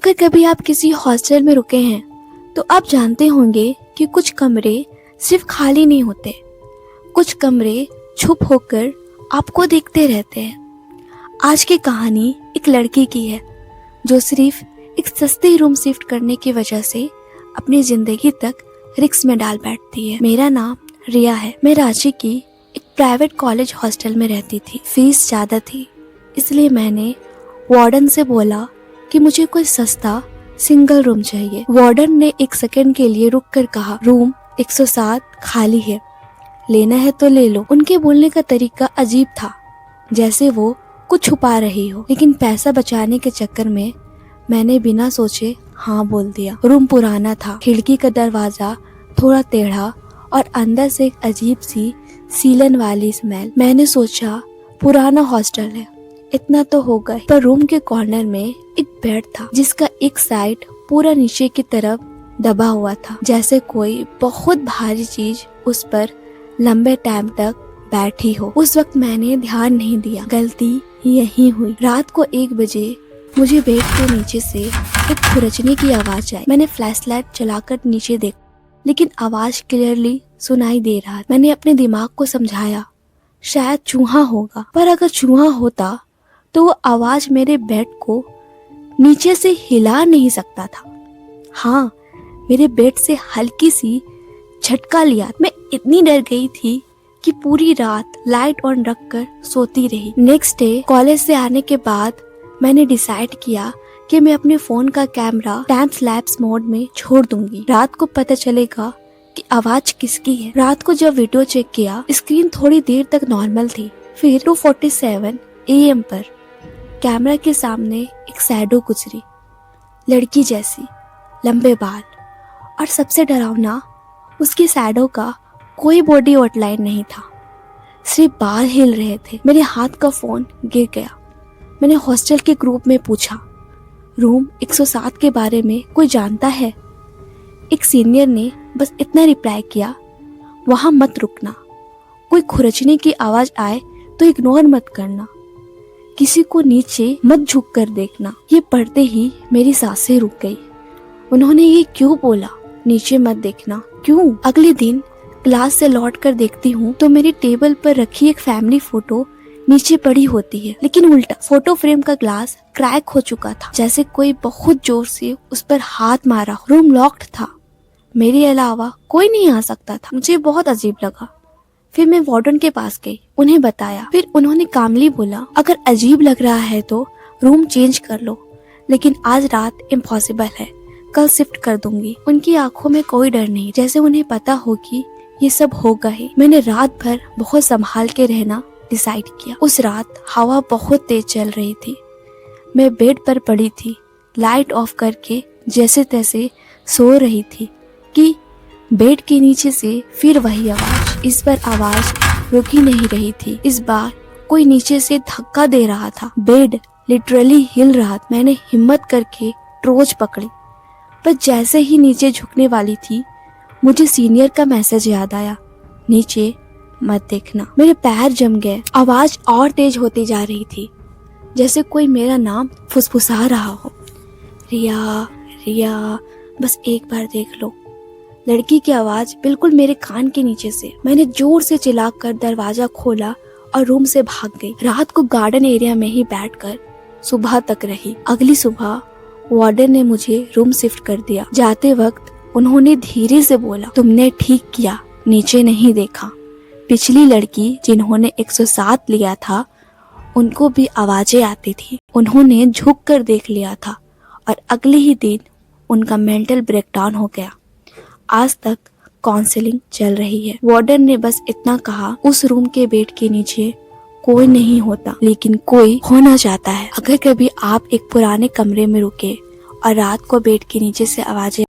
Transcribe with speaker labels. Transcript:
Speaker 1: अगर कभी आप किसी हॉस्टल में रुके हैं तो आप जानते होंगे कि कुछ कमरे सिर्फ खाली नहीं होते, कुछ कमरे छुप होकर आपको देखते रहते हैं। आज की कहानी एक लड़की की है जो सिर्फ एक सस्ते रूम शिफ्ट करने की वजह से अपनी जिंदगी तक रिस्क में डाल बैठती है। मेरा नाम रिया है। मैं रांची की एक प्राइवेट कॉलेज हॉस्टल में रहती थी। फीस ज्यादा थी, इसलिए मैंने वार्डन से बोला कि मुझे कोई सस्ता सिंगल रूम चाहिए। वार्डन ने एक सेकंड के लिए रुक कर कहा, रूम 107 खाली है, लेना है तो ले लो। उनके बोलने का तरीका अजीब था, जैसे वो कुछ छुपा रही हो। लेकिन पैसा बचाने के चक्कर में मैंने बिना सोचे हाँ बोल दिया। रूम पुराना था, खिड़की का दरवाजा थोड़ा टेढ़ा और अंदर से एक अजीब सी सीलन वाली स्मेल। मैंने सोचा पुराना हॉस्टल है, इतना तो होगा ही। पर रूम के कॉर्नर में एक बेड था जिसका एक साइड पूरा नीचे की तरफ दबा हुआ था, जैसे कोई बहुत भारी चीज उस पर लंबे टाइम तक बैठी हो। उस वक्त मैंने ध्यान नहीं दिया, गलती यही हुई। रात को 1 बजे मुझे बेड के नीचे से एक खुरचने की आवाज आई। मैंने फ्लैशलाइट चलाकर नीचे देखा, लेकिन आवाज क्लियरली सुनाई दे रहा। मैंने अपने दिमाग को समझाया शायद चूहा होगा, पर अगर चूहा होता तो वो आवाज मेरे बेड को नीचे से हिला नहीं सकता था। हाँ, मेरे बेड से हल्की सी झटका लिया। मैं इतनी डर गई थी कि पूरी रात लाइट ऑन रखकर सोती रही। नेक्स्ट डे कॉलेज से आने के बाद मैंने डिसाइड किया कि मैं अपने फोन का कैमरा टाइम लैप्स मोड में छोड़ दूंगी। रात को पता चलेगा कि आवाज किसकी है। रात को जब वीडियो चेक किया, स्क्रीन थोड़ी देर तक नॉर्मल थी। फिर 2:47 AM पर कैमरा के सामने एक शैडो गुजरी, लड़की जैसी, लंबे बाल, और सबसे डरावना उसकी शैडो का कोई बॉडी आउटलाइन नहीं था, सिर्फ बाल हिल रहे थे। मेरे हाथ का फोन गिर गया। मैंने हॉस्टल के ग्रुप में पूछा, रूम 107 के बारे में कोई जानता है? एक सीनियर ने बस इतना रिप्लाई किया, वहां मत रुकना, कोई खुरचने की आवाज आए तो इग्नोर मत करना, किसी को नीचे मत झुक कर देखना। ये पढ़ते ही मेरी सांसें रुक गई। उन्होंने ये क्यों बोला, नीचे मत देखना, क्यों? अगले दिन क्लास से लौट कर देखती हूँ तो मेरी टेबल पर रखी एक फैमिली फोटो नीचे पड़ी होती है, लेकिन उल्टा। फोटो फ्रेम का ग्लास क्रैक हो चुका था, जैसे कोई बहुत जोर से उस पर हाथ मारा। रूम लॉक्ड था, मेरे अलावा कोई नहीं आ सकता था। मुझे बहुत अजीब लगा। फिर मैं वार्डन के पास गई, उन्हें बताया। फिर उन्होंने कामली बोला, अगर अजीब लग रहा है तो रूम चेंज कर लो, लेकिन आज रात इम्पॉसिबल है, कल शिफ्ट कर दूंगी। उनकी आंखों में कोई डर नहीं, जैसे उन्हें पता हो कि ये सब होगा ही। मैंने रात भर बहुत संभाल के रहना डिसाइड किया। उस रात हवा बहुत तेज चल रही थी। मैं बेड पर पड़ी थी, लाइट ऑफ करके जैसे तैसे सो रही थी कि बेड के नीचे से फिर वही आवाज। इस बार आवाज रुक ही नहीं रही थी। इस बार कोई नीचे से धक्का दे रहा था। बेड लिटरली हिल रहा था। मैंने हिम्मत करके टॉर्च पकड़ी, पर जैसे ही नीचे झुकने वाली थी, मुझे सीनियर का मैसेज याद आया, नीचे मत देखना। मेरे पैर जम गए। आवाज और तेज होती जा रही थी, जैसे कोई मेरा नाम फुसफुसा रहा हो, रिया रिया, बस एक बार देख लो। लड़की की आवाज बिल्कुल मेरे कान के नीचे से। मैंने जोर से चिल्लाकर दरवाजा खोला और रूम से भाग गई। रात को गार्डन एरिया में ही बैठकर सुबह तक रही। अगली सुबह वार्डन ने मुझे रूम शिफ्ट कर दिया। जाते वक्त उन्होंने धीरे से बोला, तुमने ठीक किया, नीचे नहीं देखा। पिछली लड़की जिन्होंने 107 लिया था, उनको भी आवाजें आती थी। उन्होंने झुक कर देख लिया था और अगले ही दिन उनका मेंटल ब्रेकडाउन हो गया। आज तक काउंसलिंग चल रही है। वार्डन ने बस इतना कहा, उस रूम के बेड के नीचे कोई नहीं होता, लेकिन कोई होना चाहता है। अगर कभी आप एक पुराने कमरे में रुके और रात को बेड के नीचे से आवाजें